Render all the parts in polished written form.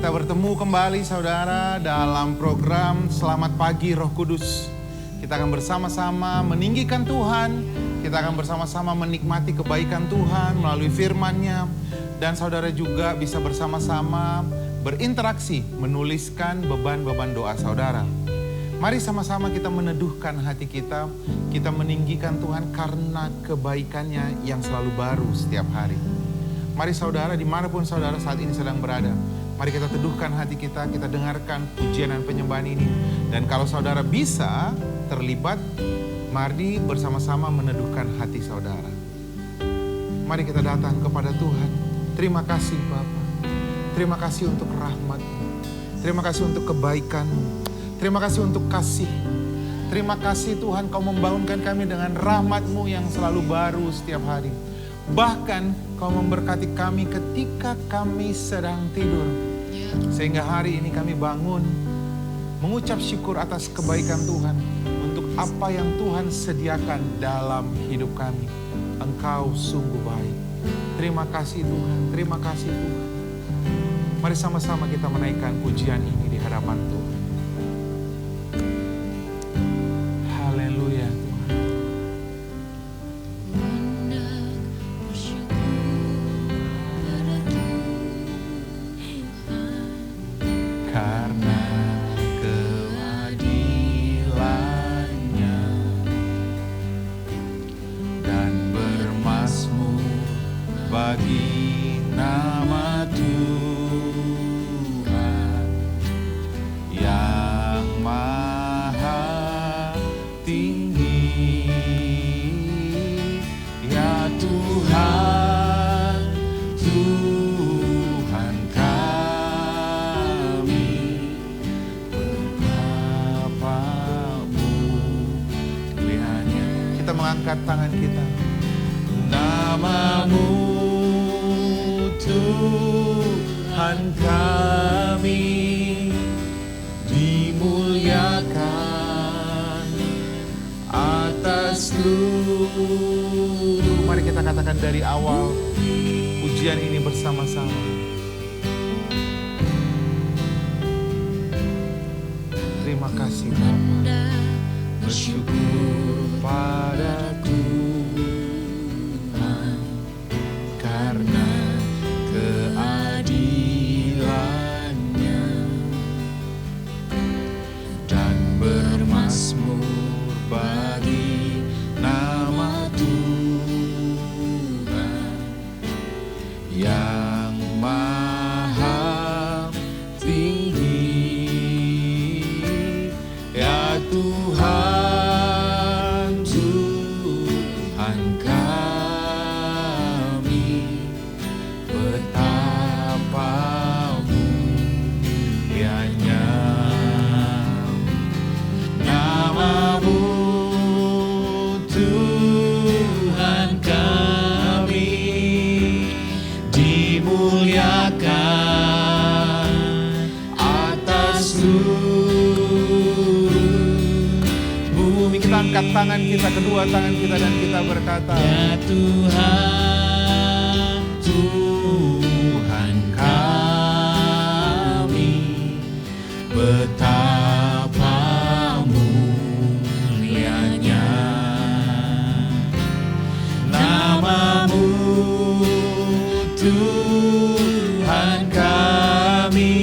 Kita bertemu kembali saudara dalam program Selamat Pagi Roh Kudus. Kita akan bersama-sama meninggikan Tuhan. Kita akan bersama-sama menikmati kebaikan Tuhan melalui firman-Nya. Dan saudara juga bisa bersama-sama berinteraksi, menuliskan beban-beban doa saudara. Mari sama-sama kita meneduhkan hati kita. Kita meninggikan Tuhan karena kebaikan-Nya yang selalu baru setiap hari. Mari saudara, dimanapun saudara saat ini sedang berada, mari kita teduhkan hati kita, kita dengarkan pujian dan penyembahan ini. Dan kalau saudara bisa terlibat, mari bersama-sama meneduhkan hati saudara. Mari kita datang kepada Tuhan. Terima kasih Bapa. Terima kasih untuk rahmat-Mu. Terima kasih untuk kebaikan-Mu. Terima kasih untuk kasih. Terima kasih Tuhan, Kau membangunkan kami dengan rahmat-Mu yang selalu baru setiap hari. Bahkan Kau memberkati kami ketika kami sedang tidur. Sehingga hari ini kami bangun mengucap syukur atas kebaikan Tuhan untuk apa yang Tuhan sediakan dalam hidup kami. Engkau sungguh baik. Terima kasih Tuhan, terima kasih Tuhan. Mari sama-sama kita menaikkan pujian ini di hadapan Tuhan. Haleluya Tuhan. Karena keadilan-Nya dan bermazmur bagi nama Tuhan yang maha tinggi. Ya Tuhan, Tuhan kami, betapa-Mu mulianya. Kita mengangkat tangan kita. Nama-Mu Tuhan kami dimuliakan atas seluruh. Mari kita katakan dari awal pujian ini bersama-sama. Terima kasih Bapa, bersyukur padaku Tuhan karena keadilan-Nya dan bermazmur bagi nama Tuhan yang maha tinggi. Ya Tuhan, Tuhan kami, betapa mulianya. Nama-Mu Tuhan kami dimuliakan atas seluruh bumi. Kita angkat tangan kita, kedua tangan kita, dan kita berkata, ya Tuhan, Tuhan kami, betapa mulianya. Nama-Mu Tuhan kami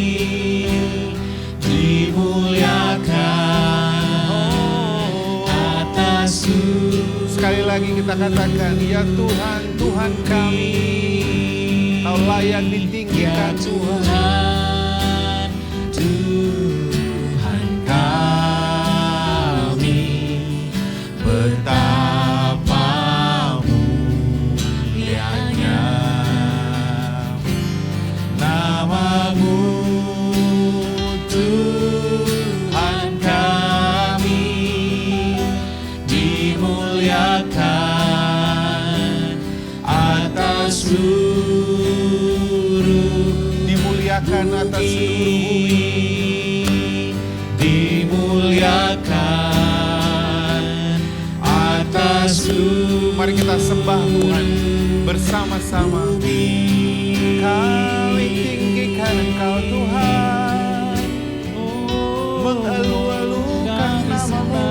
dimuliakan atas. Sekali lagi kita katakan, ya Tuhan, Tuhan kami, Kau layak ditinggikan Tuhan. Tuhan kami, betapa mulianya. Nama-Mu Tuhan kami dimuliakan atas seluruh, dimuliakan atas seluruh bumi, dimuliakan atas seluruh. Mari kita sembah Tuhan bersama-sama. Kami tinggikan Engkau Tuhan. mengeluh-elukan namamu.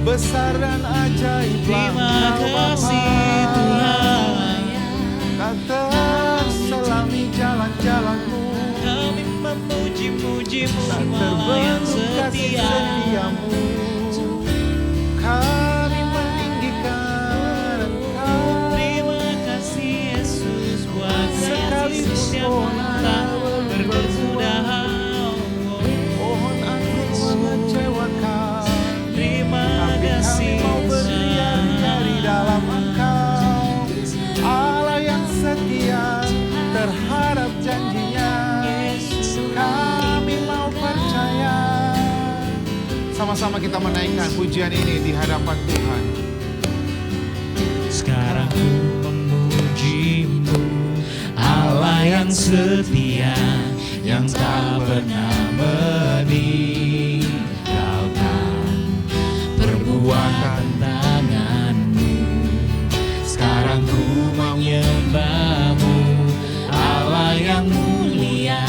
Besar dan ajaib Terima kasih Tuhan. Kau terselami jalan-jalanmu. Kami memuji-muji-Mu Tak Allah yang terbendung kasih setia. setiamu. Kami meninggikan Engkau. Terima kasih Yesus buat kasih Sekalipun setiap pohon tak anggur bersudah. pohon anggur mengecewakan. Terima Tapi kasih kami mau berlian dari dalam Engkau. Allah yang setia terhadap janjinya. Kami mau percaya. Sama-sama kita menaikkan pujian ini di hadapan Tuhan. Sekarang ku memuji-Mu, Allah yang setia, yang tak pernah meninggalkan perbuatan tangan-Mu. Sekarang ku menyembah-Mu, Allah yang mulia,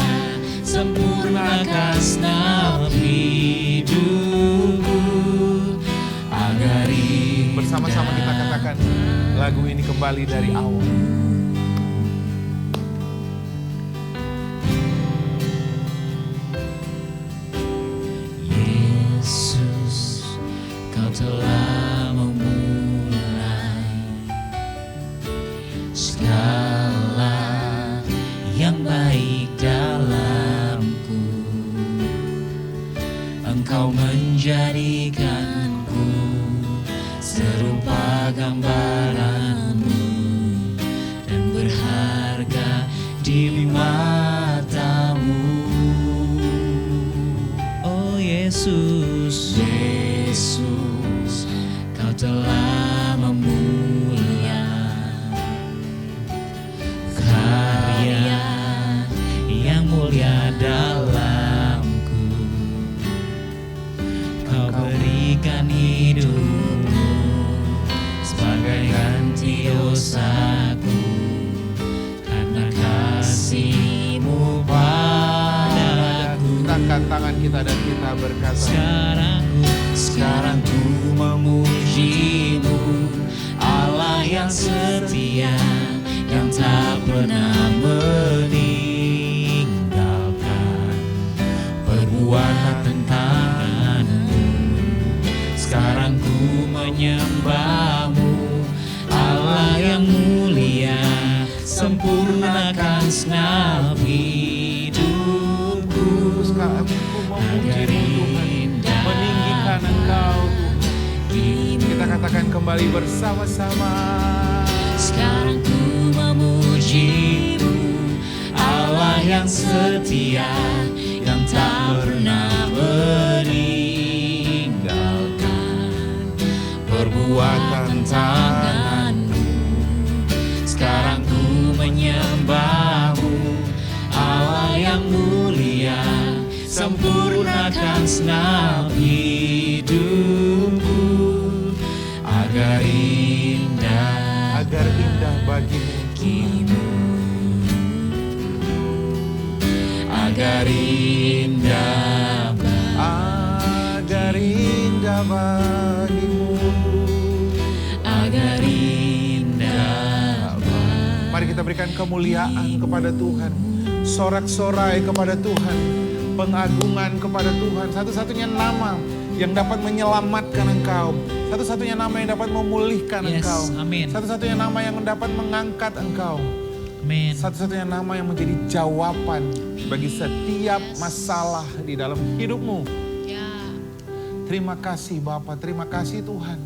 sempurnakan senam hidupku agar Bersama-sama kita katakan lagu ini kembali dari awal. Yesus, Kau telah memulai segala yang baik dalamku. Engkau menjadikanku serupa gambaran-Mu dan berharga di mata-Mu. Oh Yesus, Yesus, Kau telah memulai karya yang mulia dalamku. Kau berikan hidupmu sebagai ganti dosaku, karena kasih-Mu padaku. Angkat tangan kita dan kita berkata, Sekarang ku memuji-Mu, Allah yang setia, yang tak pernah meninggalkan perbuatan tangan-Mu. Sekarang ku menyembah-Mu, Allah yang mulia, sempurnakan senam hidupku sekarang ku memuji agar Tuhan, meninggikan Engkau Tuhan. Kita katakan kembali bersama-sama. Sekarang ku memuji-Mu, Allah yang setia, yang tak pernah meninggalkan perbuatan tangan-Mu. Sekarang ku menyembah-Mu, Allah yang mulia, sempurnakan senam hidupku agar indah bagimu Tuhan. Agar indah bagimu. Agar indah. Mari kita berikan kemuliaan kepada Tuhan, sorak-sorai kepada Tuhan, pengagungan kepada Tuhan. Satu-satunya nama yang dapat menyelamatkan engkau, satu-satunya nama yang dapat memulihkan engkau, amin. Satu-satunya nama yang dapat mengangkat engkau, Amin. satu-satunya nama yang menjadi jawaban bagi setiap masalah di dalam hidupmu. Terima kasih Bapa, terima kasih Tuhan.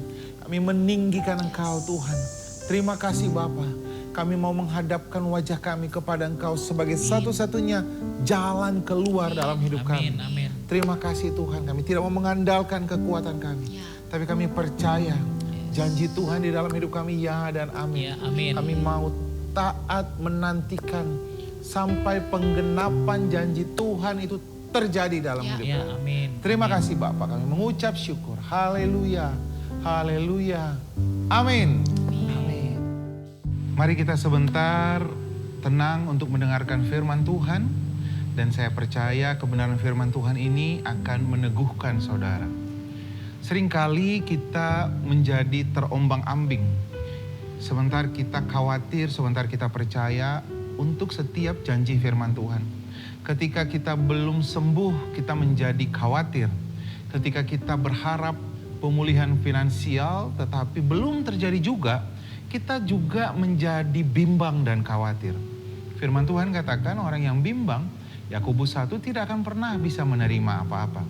Kami meninggikan Engkau Tuhan. Terima kasih Bapa. Kami mau menghadapkan wajah kami kepada Engkau sebagai satu-satunya jalan keluar dalam hidup kami. Amin. Terima kasih Tuhan. Kami tidak mau mengandalkan kekuatan kami, tapi kami percaya janji Tuhan di dalam hidup kami ya dan amin. Ya, amin. Kami mau taat menantikan sampai penggenapan janji Tuhan itu terjadi dalam hidup Ya, kami. amin. Terima kasih Bapak, kami mengucap syukur. Haleluya, haleluya, amin. Amin. Mari kita sebentar tenang untuk mendengarkan firman Tuhan. Dan saya percaya kebenaran firman Tuhan ini akan meneguhkan saudara. Seringkali kita menjadi terombang-ambing. Sebentar kita khawatir, sebentar kita percaya untuk setiap janji firman Tuhan. Ketika kita belum sembuh, kita menjadi khawatir. Ketika kita berharap pemulihan finansial tetapi belum terjadi juga, kita juga menjadi bimbang dan khawatir. Firman Tuhan katakan orang yang bimbang, Yakobus 1, tidak akan pernah bisa menerima apa-apa.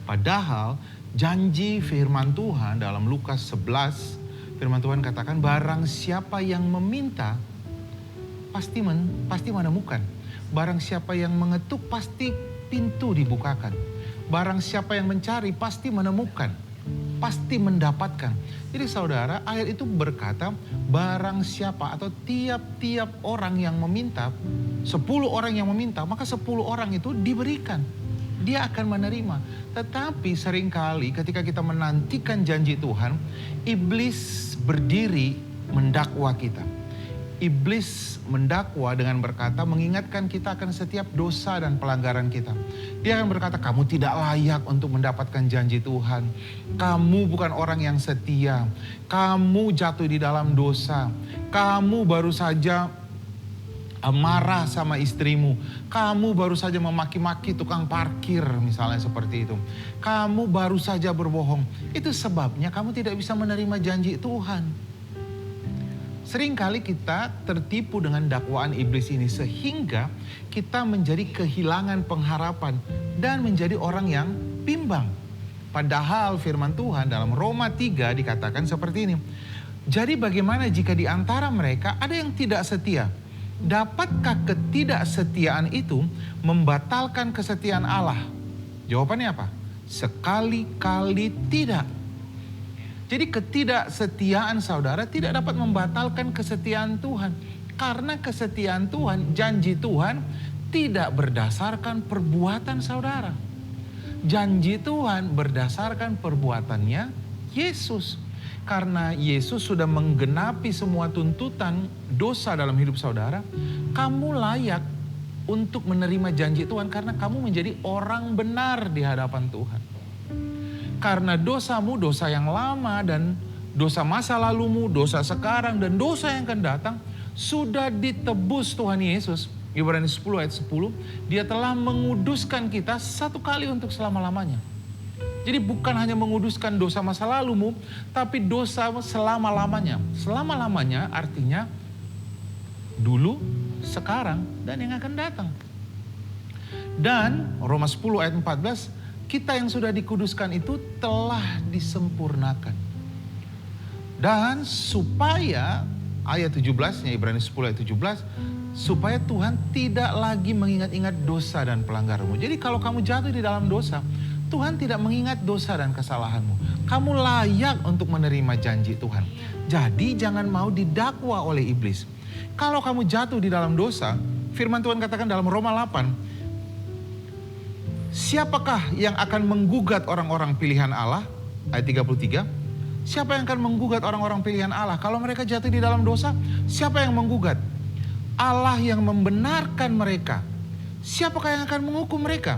Padahal janji firman Tuhan dalam Lukas 11, firman Tuhan katakan barang siapa yang meminta pasti menemukan. Barang siapa yang mengetuk pasti pintu dibukakan. Barang siapa yang mencari pasti menemukan, pasti mendapatkan. Jadi saudara, ayat itu berkata barang siapa atau tiap-tiap orang yang meminta, 10 orang yang meminta, maka 10 orang itu diberikan. Dia akan menerima. Tetapi seringkali ketika kita menantikan janji Tuhan, iblis berdiri mendakwa kita. Iblis mendakwa dengan berkata, mengingatkan kita akan setiap dosa dan pelanggaran kita. Dia akan berkata, kamu tidak layak untuk mendapatkan janji Tuhan. Kamu bukan orang yang setia. Kamu jatuh di dalam dosa. Kamu baru saja marah sama istrimu. Kamu baru saja memaki-maki tukang parkir, misalnya seperti itu. Kamu baru saja berbohong. Itu sebabnya kamu tidak bisa menerima janji Tuhan. Seringkali kita tertipu dengan dakwaan iblis ini sehingga kita menjadi kehilangan pengharapan dan menjadi orang yang bimbang. Padahal firman Tuhan dalam Roma 3 dikatakan seperti ini. Jadi bagaimana jika di antara mereka ada yang tidak setia? Dapatkah ketidaksetiaan itu membatalkan kesetiaan Allah? Jawabannya apa? Sekali-kali tidak. Jadi ketidaksetiaan saudara tidak dapat membatalkan kesetiaan Tuhan. Karena kesetiaan Tuhan, janji Tuhan tidak berdasarkan perbuatan saudara. Janji Tuhan berdasarkan perbuatannya Yesus. Karena Yesus sudah menggenapi semua tuntutan dosa dalam hidup saudara, kamu layak untuk menerima janji Tuhan karena kamu menjadi orang benar di hadapan Tuhan. Karena dosamu, dosa yang lama dan dosa masa lalumu, dosa sekarang dan dosa yang akan datang sudah ditebus Tuhan Yesus. Ibrani 10 ayat 10, Dia telah menguduskan kita satu kali untuk selama-lamanya. Jadi bukan hanya menguduskan dosa masa lalumu, tapi dosa selama-lamanya. Selama-lamanya artinya dulu, sekarang, dan yang akan datang. Dan Roma 10 ayat 14, kita yang sudah dikuduskan itu telah disempurnakan. Dan supaya, ayat 17-nya Ibrani 10 ayat 17, supaya Tuhan tidak lagi mengingat-ingat dosa dan pelanggarmu. Jadi kalau kamu jatuh di dalam dosa, Tuhan tidak mengingat dosa dan kesalahanmu. Kamu layak untuk menerima janji Tuhan. Jadi jangan mau didakwa oleh iblis. Kalau kamu jatuh di dalam dosa, firman Tuhan katakan dalam Roma 8, siapakah yang akan menggugat orang-orang pilihan Allah? Ayat 33. Siapa yang akan menggugat orang-orang pilihan Allah? Kalau mereka jatuh di dalam dosa, siapa yang menggugat? Allah yang membenarkan mereka. Siapakah yang akan menghukum mereka?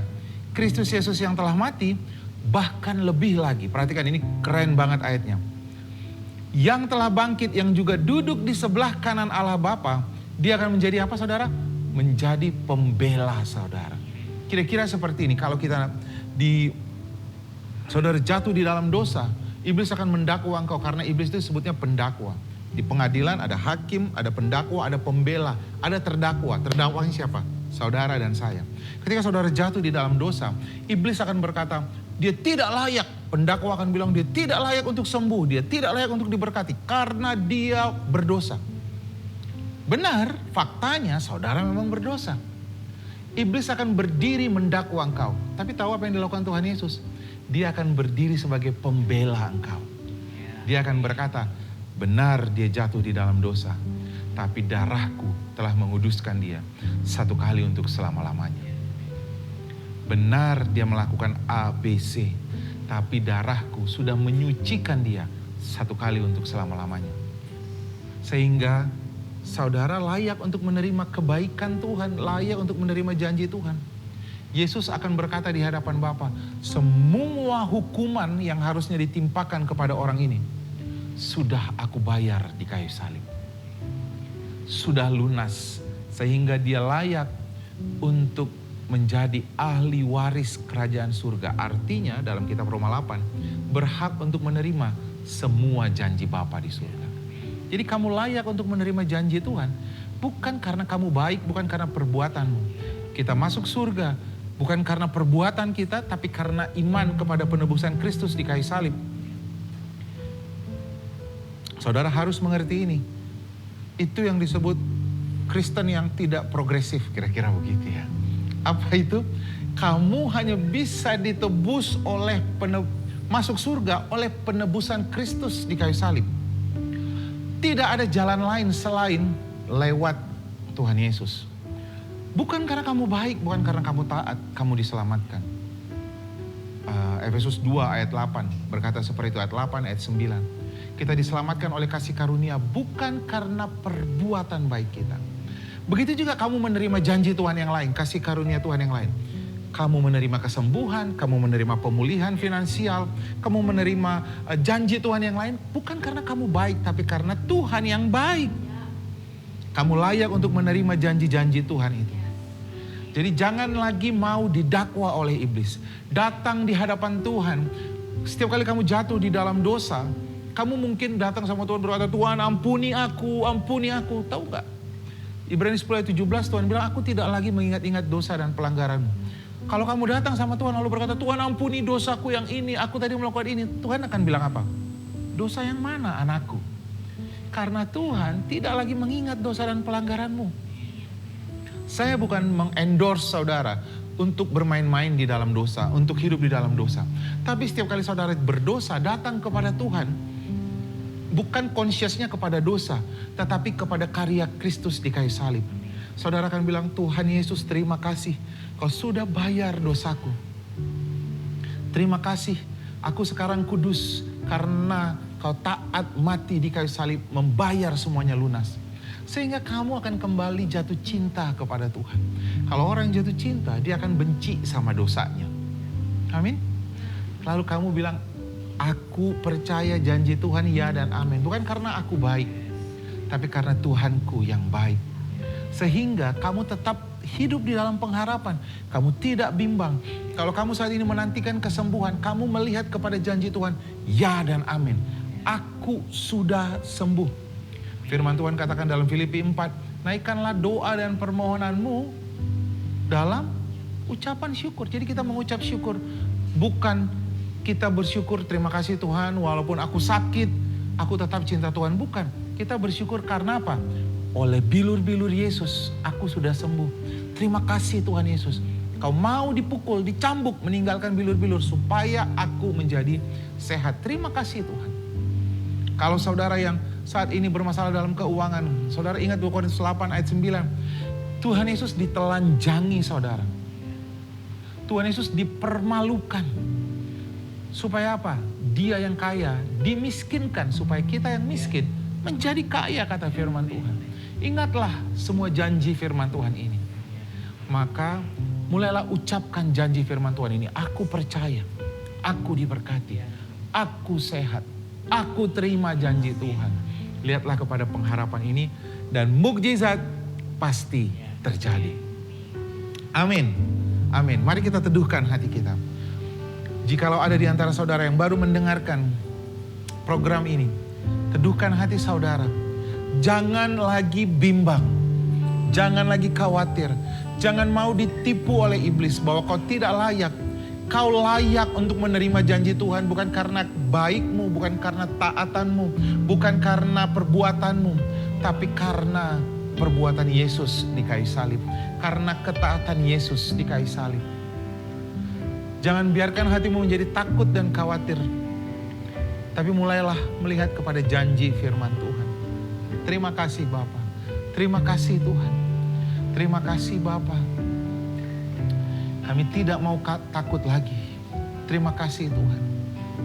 Kristus Yesus yang telah mati, bahkan lebih lagi. Perhatikan ini keren banget ayatnya. Yang telah bangkit, yang juga duduk di sebelah kanan Allah Bapa, Dia akan menjadi apa saudara? Menjadi pembela saudara. Kira-kira seperti ini, kalau kita saudara jatuh di dalam dosa, iblis akan mendakwa engkau karena iblis itu sebutnya pendakwa. Di pengadilan ada hakim, ada pendakwa, ada pembela, ada terdakwa. Terdakwanya siapa? Saudara dan saya. Ketika saudara jatuh di dalam dosa, iblis akan berkata, dia tidak layak. Pendakwa akan bilang dia tidak layak untuk sembuh, dia tidak layak untuk diberkati karena dia berdosa. Benar, faktanya saudara memang berdosa. Iblis akan berdiri mendakwa engkau. Tapi tahu apa yang dilakukan Tuhan Yesus? Dia akan berdiri sebagai pembela engkau. Dia akan berkata, benar dia jatuh di dalam dosa, tapi darahku telah menguduskan dia satu kali untuk selama-lamanya. Benar dia melakukan ABC, tapi darahku sudah menyucikan dia satu kali untuk selama-lamanya. Sehingga saudara layak untuk menerima kebaikan Tuhan, layak untuk menerima janji Tuhan. Yesus akan berkata di hadapan Bapa, semua hukuman yang harusnya ditimpakan kepada orang ini, sudah aku bayar di kayu salib. Sudah lunas, sehingga dia layak untuk menjadi ahli waris kerajaan surga. Artinya dalam kitab Roma 8, berhak untuk menerima semua janji Bapa di surga. Jadi kamu layak untuk menerima janji Tuhan, bukan karena kamu baik, bukan karena perbuatanmu. Kita masuk surga bukan karena perbuatan kita, tapi karena iman kepada penebusan Kristus di kayu salib. Saudara harus mengerti ini. Itu yang disebut Kristen yang tidak progresif, kira-kira begitu ya. Apa itu? Kamu hanya bisa ditebus oleh masuk surga oleh penebusan Kristus di kayu salib. Tidak ada jalan lain selain lewat Tuhan Yesus. Bukan karena kamu baik, bukan karena kamu taat, kamu diselamatkan. Efesus 2 ayat 8 berkata seperti itu, ayat 8, ayat 9. Kita diselamatkan oleh kasih karunia bukan karena perbuatan baik kita. Begitu juga kamu menerima janji Tuhan yang lain, kasih karunia Tuhan yang lain. Kamu menerima kesembuhan, kamu menerima pemulihan finansial, kamu menerima janji Tuhan yang lain, bukan karena kamu baik, tapi karena Tuhan yang baik. Kamu layak untuk menerima janji-janji Tuhan itu. Jadi jangan lagi mau didakwa oleh iblis. Datang di hadapan Tuhan, setiap kali kamu jatuh di dalam dosa, kamu mungkin datang sama Tuhan berkata, Tuhan ampuni aku, ampuni aku. Tahu gak? Ibrani 10 ayat 17 Tuhan bilang, aku tidak lagi mengingat-ingat dosa dan pelanggaranmu. Kalau kamu datang sama Tuhan lalu berkata, Tuhan ampuni dosaku yang ini, aku tadi melakukan ini. Tuhan akan bilang apa? Dosa yang mana anakku? Karena Tuhan tidak lagi mengingat dosa dan pelanggaranmu. Saya bukan mengendorse saudara untuk bermain-main di dalam dosa, untuk hidup di dalam dosa. Tapi setiap kali saudara berdosa, datang kepada Tuhan, bukan consciousnya kepada dosa, tetapi kepada karya Kristus di kayu salib. Saudara akan bilang, Tuhan Yesus terima kasih, kau sudah bayar dosaku. Terima kasih, aku sekarang kudus karena kau taat mati di kayu salib, membayar semuanya lunas. Sehingga kamu akan kembali jatuh cinta kepada Tuhan. Kalau orang jatuh cinta, dia akan benci sama dosanya. Amin. Lalu kamu bilang, aku percaya janji Tuhan ya dan amin. Bukan karena aku baik, tapi karena Tuhanku yang baik. Sehingga kamu tetap hidup di dalam pengharapan. Kamu tidak bimbang. Kalau kamu saat ini menantikan kesembuhan, kamu melihat kepada janji Tuhan, ya dan amin. Aku sudah sembuh. Firman Tuhan katakan dalam Filipi 4, naikkanlah doa dan permohonanmu dalam ucapan syukur. Jadi kita mengucap syukur. Bukan kita bersyukur, terima kasih Tuhan, walaupun aku sakit, aku tetap cinta Tuhan. Bukan. Kita bersyukur karena apa? Oleh bilur-bilur Yesus, aku sudah sembuh. Terima kasih Tuhan Yesus. Kau mau dipukul, dicambuk, meninggalkan bilur-bilur supaya aku menjadi sehat. Terima kasih Tuhan. Kalau saudara yang saat ini bermasalah dalam keuangan, saudara ingat 2 Korintus 8 ayat 9. Tuhan Yesus ditelanjangi saudara. Tuhan Yesus dipermalukan. Supaya apa? Dia yang kaya dimiskinkan supaya kita yang miskin menjadi kaya, kata firman Tuhan. Ingatlah semua janji firman Tuhan ini. Maka mulailah ucapkan janji firman Tuhan ini. Aku percaya, aku diberkati, aku sehat, aku terima janji Tuhan. Lihatlah kepada pengharapan ini dan mukjizat pasti terjadi. Amin. Amin. Mari kita teduhkan hati kita. Jikalau ada di antara saudara yang baru mendengarkan program ini, teduhkan hati saudara. Jangan lagi bimbang. Jangan lagi khawatir. Jangan mau ditipu oleh iblis bahwa kau tidak layak. Kau layak untuk menerima janji Tuhan bukan karena baikmu, bukan karena taatanmu, bukan karena perbuatanmu, tapi karena perbuatan Yesus di kayu salib. Karena ketaatan Yesus di kayu salib. Jangan biarkan hatimu menjadi takut dan khawatir. Tapi mulailah melihat kepada janji firman Tuhan. Terima kasih Bapa. Terima kasih Tuhan. Terima kasih Bapa. Kami tidak mau takut lagi. Terima kasih Tuhan.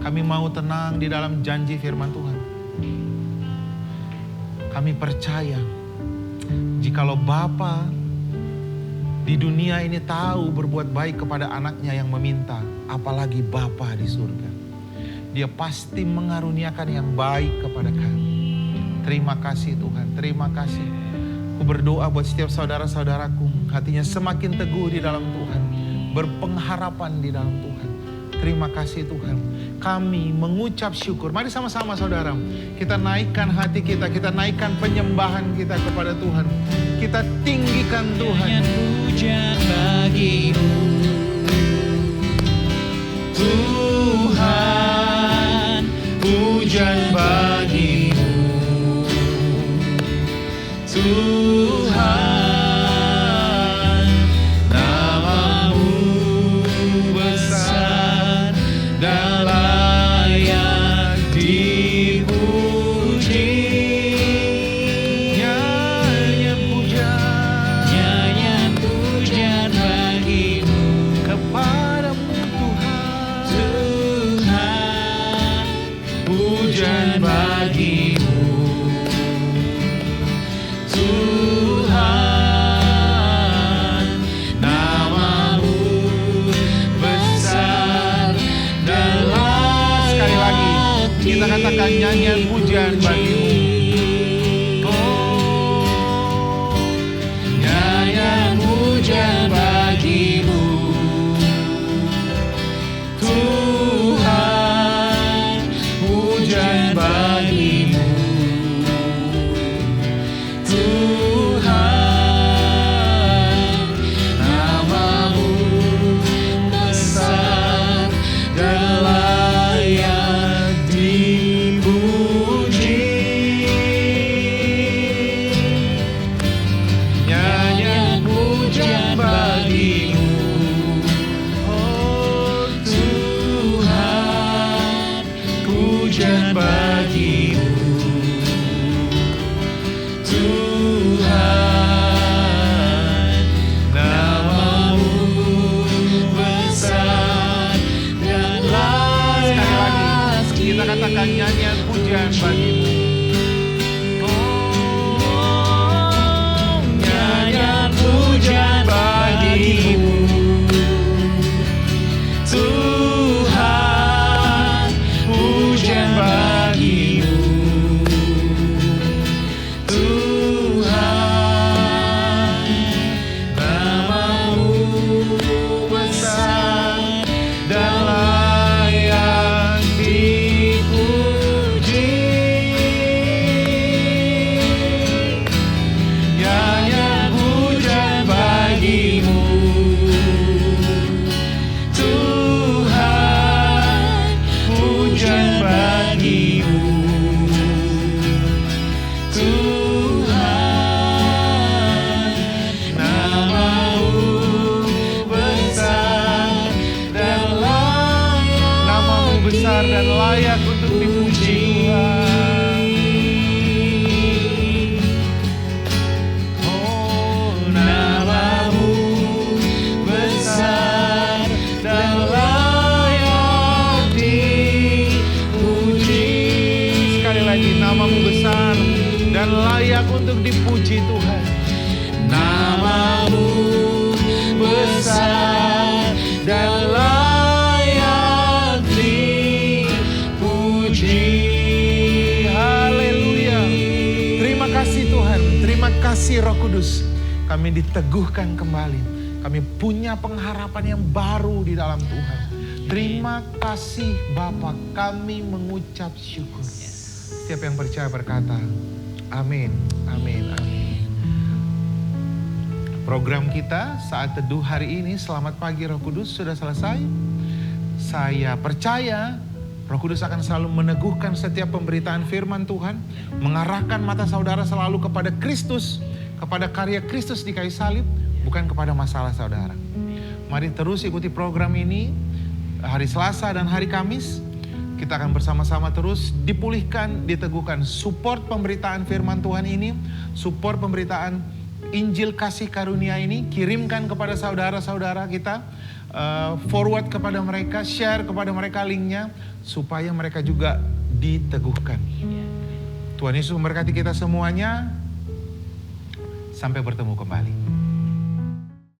Kami mau tenang di dalam janji firman Tuhan. Kami percaya Jikalau Bapa di dunia ini tahu berbuat baik kepada anaknya yang meminta, apalagi Bapa di surga. Dia pasti mengaruniakan yang baik kepada kami. Terima kasih Tuhan, terima kasih. Aku berdoa buat setiap saudara-saudaraku, hatinya semakin teguh di dalam Tuhan, berpengharapan di dalam Tuhan. Terima kasih Tuhan. Kami mengucap syukur. Mari sama-sama saudara, kita naikkan hati kita naikkan penyembahan kita kepada Tuhan. Kita tinggikan Tuhan. Pujian bagimu Tuhan, pujian bagimu Tuhan, namamu besar dan layak dipuji. Nyanyian pujian bagimu kepadamu Tuhan. Tuhan, pujian bagimu Tuhan, namamu besar dan layak. Sekali lagi kita katakan nyanyian pujian bagimu. Nyanyian pujian bagimu Tuhan, pujian bagimu Tuhan, namamu besar dan layak dipuji. Nyanyian pujian bagimu oh Tuhan, pujian bagimu Tuhan, namamu besar dan layak. Sekali lagi kita katakan nyanyian pujian bagimu. Nyanyian pujian bagimu Tuhan, pujian bagimu Tuhan, namamu besar dan layak dipuji. Nyanyian pujian bagimu Tuhan, pujian bagimu Tuhan, namamu besar dan layak. Namamu besar dan layak untuk dipuji Tuhan. Oh, namamu besar dan layak dipuji. Sekali lagi namamu besar dan layak untuk dipuji Tuhan. Namamu besar dan layak dipuji. Haleluya. Terima kasih Tuhan. Terima kasih Roh Kudus. Kami diteguhkan kembali. Kami punya pengharapan yang baru di dalam Tuhan. Terima kasih Bapa. Kami mengucap syukur. Setiap yang percaya berkata, amin, amin, amin. Program kita saat teduh hari ini, Selamat Pagi Roh Kudus, sudah selesai. Saya percaya Roh Kudus akan selalu meneguhkan setiap pemberitaan firman Tuhan, mengarahkan mata saudara selalu kepada Kristus, kepada karya Kristus di kayu salib, bukan kepada masalah saudara. Mari terus ikuti program ini hari Selasa dan hari Kamis. Kita akan bersama-sama terus dipulihkan, diteguhkan. Support pemberitaan firman Tuhan ini, support pemberitaan Injil kasih karunia ini, kirimkan kepada saudara-saudara kita, forward kepada mereka, share kepada mereka linknya, supaya mereka juga diteguhkan. Tuhan Yesus memberkati kita semuanya. Sampai bertemu kembali.